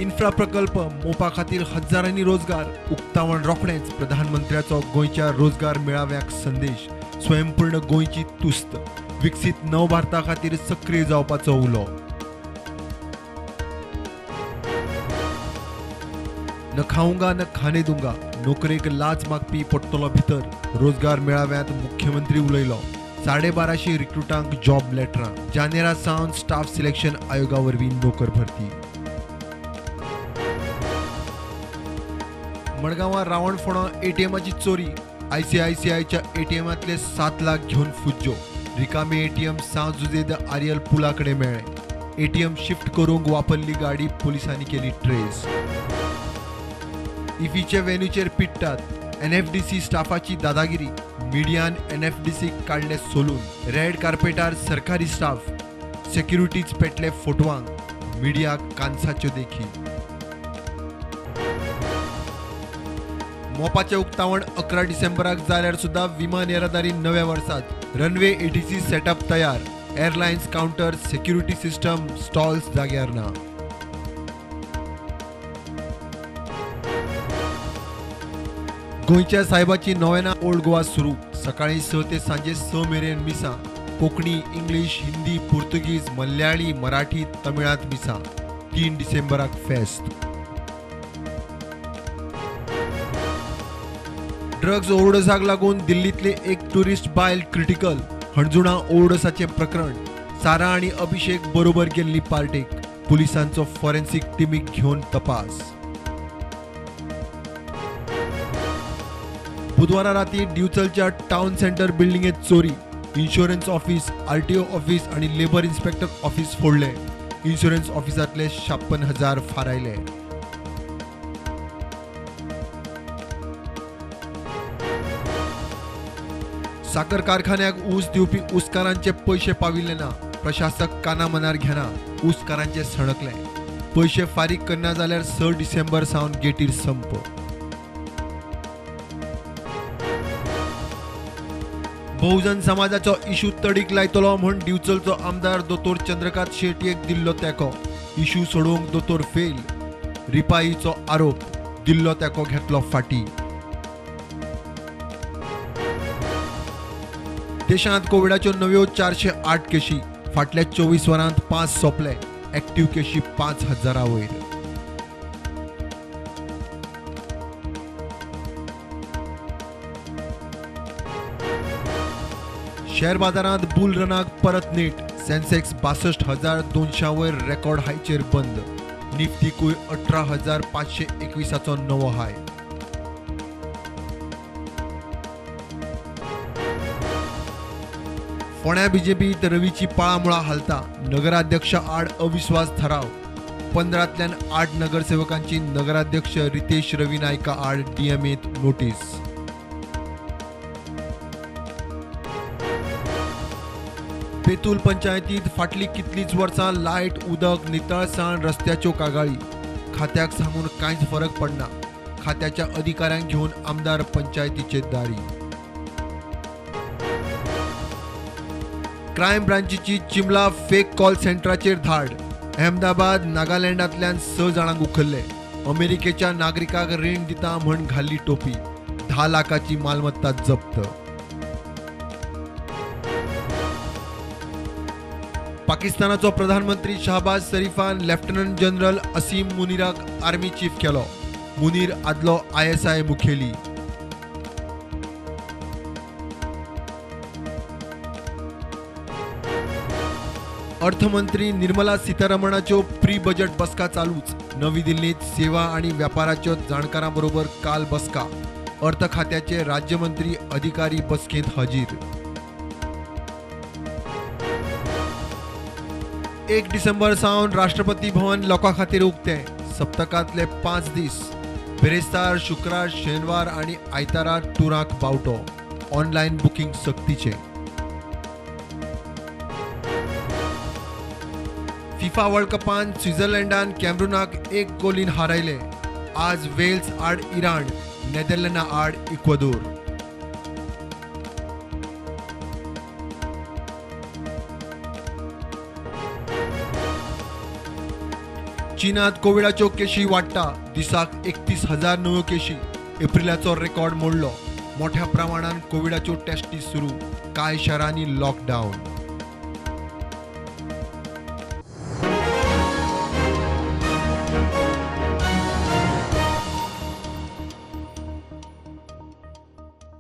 Infra प्रकल्प मोपा खातीर हजारांनी रोजगार उक्तावण रोखडेंच प्रधानमंत्र्याचो गोंयच्या रोजगार मेळाव्याक संदेश स्वयंपूर्ण गोंयची तुस्त विकसीत नव भारता खातीर सक्रीय जावपाचो उलो न खाऊंगा न खाने दूंगा नोकरेक लाच मागपी पडटलो भितर रोजगार मेळाव्यांत मुख्यमंत्री उलयलो 1250 रिक्रुटांक जॉब लेटरां जानेरा सावन स्टाफ सिलेक्शन आयोगा वरवीं नोकर भरती मडगांवां रावणफोंडा एटीएमाची चोरी आयसीआयसीआयच्या एटीएमांतले 7 लाख घेवन फुज्जो रिकामे एटीएम सांजुजेद आर्यल पुला कडेन मेळ्ळे एटीएम शिफ्ट करूंक वापरली गाडी पुलिसांनी केली ट्रेस इफीचे वेन्यूचेर पिट्टात एनएफडीसी स्टाफाची दादागिरी मिडियान एनएफडीसी काडले सोलून रेड कार्पेटार सरकारी स्टाफ सेक्युरिटीज पेटले फोटवांक मिडियाक कांसाच्यो देखी मोपाचे उक्तावण 11 डिसेंबराक जाल्यार सुद्धा विमान येरादारी नव्या वर्सात रनवे एटीसी सेटअप तयार airlines counter security system stalls जाग्यार ना गोंयच्या साहेबाची नोवेना ओल्ड गोवा सुरू सकाळी 6 ते सांजे 6 मेरेन मिसां कोंकणी इंग्लीश हिंदी पुर्तुगीज मल्याळी मराठी तमिळांत मिसां 3 डिसेंबराक फेस्त ड्रग्स ओव्हरडोसाक लागून दिल्लीतले एक टुरिस्ट बायल क्रिटिकल हणजुणा ओव्हरडोसाचे प्रकरण सारा आणि अभिषेक बरोबर गेल्ली पार्टेक पुलिसांचो फॉरेन्सिक टिमीक घेवन तपास बुधवारा राती डिवचलच्या टाउन सेंटर बिल्डिंगेत चोरी इन्शुरन्स ऑफिस आरटीओ ऑफिस आणि लेबर इन्स्पेक्टर ऑफिस फोडले इन्शुरन्स ऑफिसांतले 56,000 फारायले साखर कारखान्याक ऊस दिवपी ऊसकारांचे पैसे पाविल्ले ना प्रशासक काना मनार घेना ऊसकारांचे सणकले पैसे फारीक करना जाल्यार 6 डिसेंबर सावन गेटीर संप बहुजन समाजाचो इशू तडीक लायतलो म्हूण डिवचलचो आमदार दोतोर चंद्रकांत शेटयेक दिल्लो तेंको इशू सोडोवंक दोतोर फेल रिपाईचो आरोप दिल्लो तेंको घेतलो फाटी देशांत कोविडाच्यो नव्यो 408 केशी फाटल्या 24 वरांत 5 सोंपले एक्टिव्ह केशी 5,000 वयर शेअर बाजारांत बुल रनाक परत नेट सेन्सेक्स 62,200 वयर रेकॉर्ड हायचेर बंद निफ्टीकूय 18,521 नवो हाय फोंड्या बीजेपीत रवीची पाळामुळा हालता नगराध्यक्ष आड अविश्वास थाराव 15तल्यान 8 नगरसेवकांची नगराध्यक्ष रितेश रवी नायका आड डीएमएत नोटीस बेतूल पंचायतीत फाटली कितलीच वर्सां लायट उदक नितळसाण रस्त्याच्यो कागाळी खात्याक सांगून कांयच फरक पडना खात्याच्या अधिकाऱ्यांक घेवन आमदार पंचायतीचे दारी क्रायम ब्रांचीची चिमला फेक कॉल सेंटराचेर धाड अहमदाबाद नागालँडांतल्यान 6 जाणांक उखल्ले अमेरिकेच्या नागरिकाक रीण दिता म्हण घाल्ली टोपी 10 लाखाची मालमत्ता जप्त पाकिस्तानाचो प्रधानमंत्री शहबाज शरीफान लेफ्टनंट जनरल असीम मुनीराक आर्मी चीफ केलो मुनीर आदलो ISI मुखेली अर्थमंत्री निर्मला सीतारमणाच्यो प्री बजेट बसका चालूच नवी दिल्लीत सेवा आणि व्यापाराच्यो जाणकारां बरोबर काल बसका अर्थ खात्याचे राज्यमंत्री अधिकारी बसकेंत हजीर 1 डिसेंबर सावन राष्ट्रपती भवन लोकां खातीर उक्तें सप्तकांतले 5 दीस बेरेस्तार शुक्रार शेनवार आणि आयतारा टुराक बावटो ऑनलायन बुकींग सक्तीचें फिफा वर्ल्ड कपान स्वित्झर्लंडान कॅमरूनाक 1 गोलीन हारयले आज वेल्स आड इराण नेदरलँडा आड इक्वादोर चीनात कोविडाच्यो केशी वाडटा. दिसाक 31,000 नव्यो केशी. एप्रिलाचो रेकॉर्ड मोडलो. मोठ्या प्रमाणात कोविडाच्यो टेस्टी सुरू. कांय शारांनी लॉकडावन.